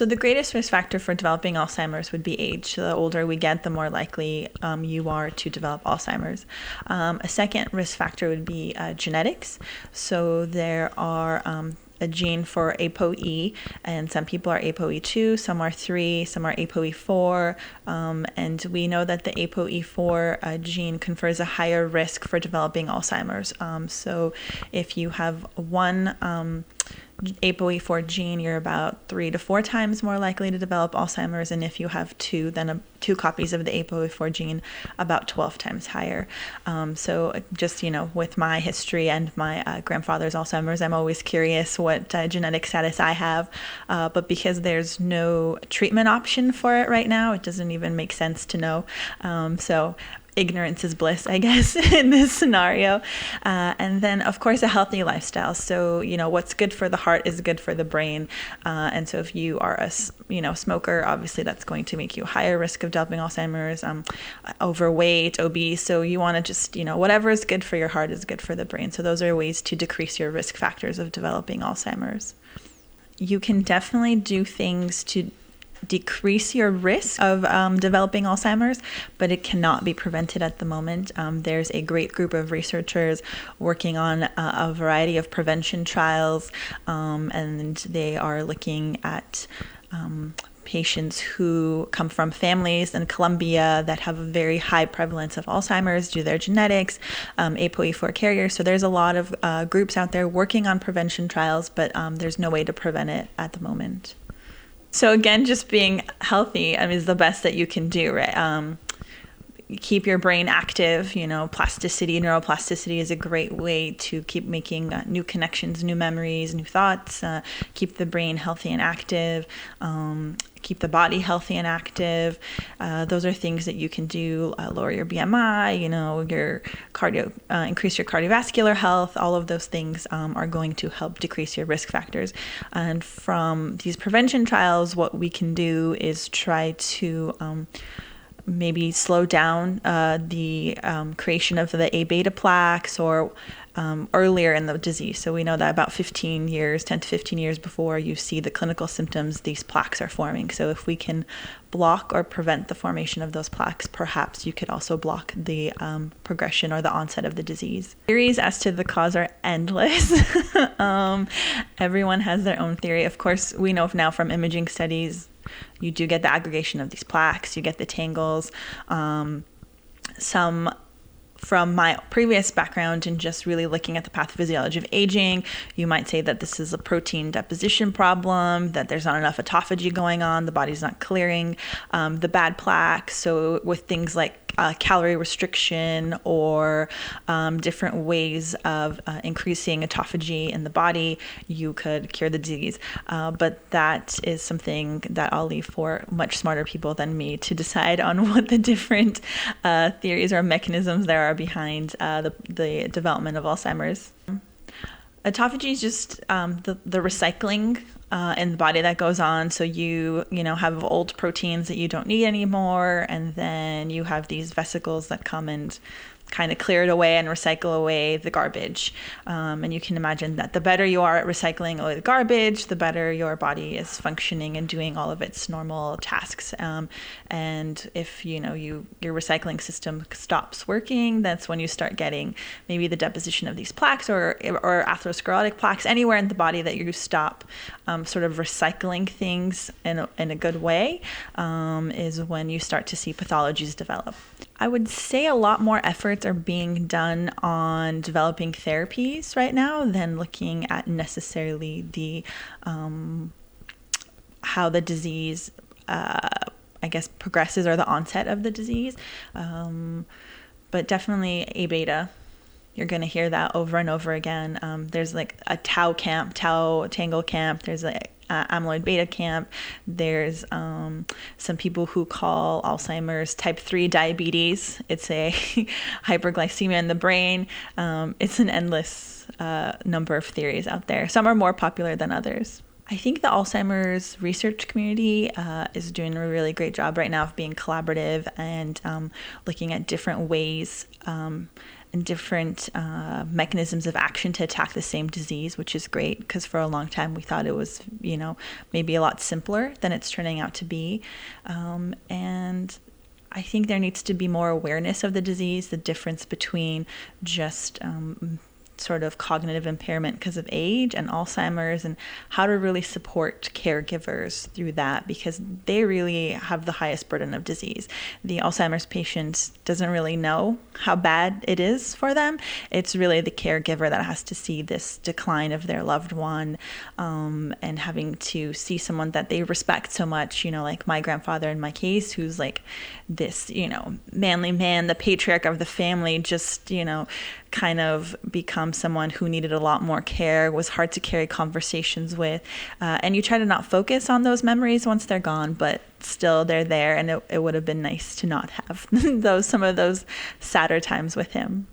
So the greatest risk factor for developing Alzheimer's would be age. So the older we get, the more likely you are to develop Alzheimer's. A second risk factor would be genetics. So there are a gene for ApoE, and some people are ApoE2, some are 3, some are ApoE4, and we know that the ApoE4 gene confers a higher risk for developing Alzheimer's. So if you have one ApoE4 gene, you're about 3 to 4 times more likely to develop Alzheimer's, and if you have two, then two copies of the ApoE4 gene, about 12 times higher. So just, with my history and my grandfather's Alzheimer's, I'm always curious what genetic status I have, but because there's no treatment option for it right now, it doesn't even make sense to know. So ignorance is bliss, I guess, in this scenario. And then, of course, a healthy lifestyle. So, what's good for the heart is good for the brain. And so if you are a smoker, obviously that's going to make you higher risk of developing Alzheimer's, overweight, obese. So you want to just, whatever is good for your heart is good for the brain. So those are ways to decrease your risk factors of developing Alzheimer's. You can definitely do things to decrease your risk of developing Alzheimer's, but it cannot be prevented at the moment. There's a great group of researchers working on a variety of prevention trials, and they are looking at patients who come from families in Colombia that have a very high prevalence of Alzheimer's due to their genetics, ApoE4 carriers. So there's a lot of groups out there working on prevention trials, but there's no way to prevent it at the moment. So again, just being healthy is the best that you can do, right? Keep your brain active. Neuroplasticity is a great way to keep making new connections, new memories, new thoughts. Keep the brain healthy and active. Keep the body healthy and active. Those are things that you can do. Lower your BMI, your cardio, increase your cardiovascular health. All of those things are going to help decrease your risk factors. And from these prevention trials, what we can do is try to maybe slow down the creation of the A beta plaques or earlier in the disease. So we know that about 10 to 15 years before you see the clinical symptoms, these plaques are forming. So if we can block or prevent the formation of those plaques, perhaps you could also block the progression or the onset of the disease. Theories as to the cause are endless. Everyone has their own theory. Of course, we know now from imaging studies, you do get the aggregation of these plaques, you get the tangles. Some from my previous background in just really looking at the pathophysiology of aging, you might say that this is a protein deposition problem, that there's not enough autophagy going on, the body's not clearing the bad plaques. So with things like calorie restriction or different ways of increasing autophagy in the body, you could cure the disease. But that is something that I'll leave for much smarter people than me to decide on what the different theories or mechanisms there are behind the development of Alzheimer's. Autophagy is just the recycling in the body that goes on. So you have old proteins that you don't need anymore, and then you have these vesicles that come and kind of clear it away and recycle away the garbage. And you can imagine that the better you are at recycling away the garbage, the better your body is functioning and doing all of its normal tasks. And if your recycling system stops working, that's when you start getting maybe the deposition of these plaques or atherosclerotic plaques anywhere in the body that you stop sort of recycling things in a good way, is when you start to see pathologies develop. I would say a lot more efforts are being done on developing therapies right now than looking at necessarily the how the disease progresses or the onset of the disease. But definitely A beta. You're going to hear that over and over again. There's like a tau tangle camp. There's a amyloid beta camp. There's some people who call Alzheimer's type 3 diabetes. It's a hyperglycemia in the brain. It's an endless number of theories out there. Some are more popular than others. I think the Alzheimer's research community is doing a really great job right now of being collaborative and looking at different ways different mechanisms of action to attack the same disease, which is great because for a long time we thought it was, maybe a lot simpler than it's turning out to be. And I think there needs to be more awareness of the disease, the difference between just sort of cognitive impairment because of age and Alzheimer's, and how to really support caregivers through that, because they really have the highest burden of disease. The Alzheimer's patient doesn't really know how bad it is for them. It's really the caregiver that has to see this decline of their loved one, and having to see someone that they respect so much, like my grandfather in my case, who's like this, manly man, the patriarch of the family, just, kind of become someone who needed a lot more care, was hard to carry conversations with. And you try to not focus on those memories once they're gone, but still they're there. And it would have been nice to not have some of those sadder times with him.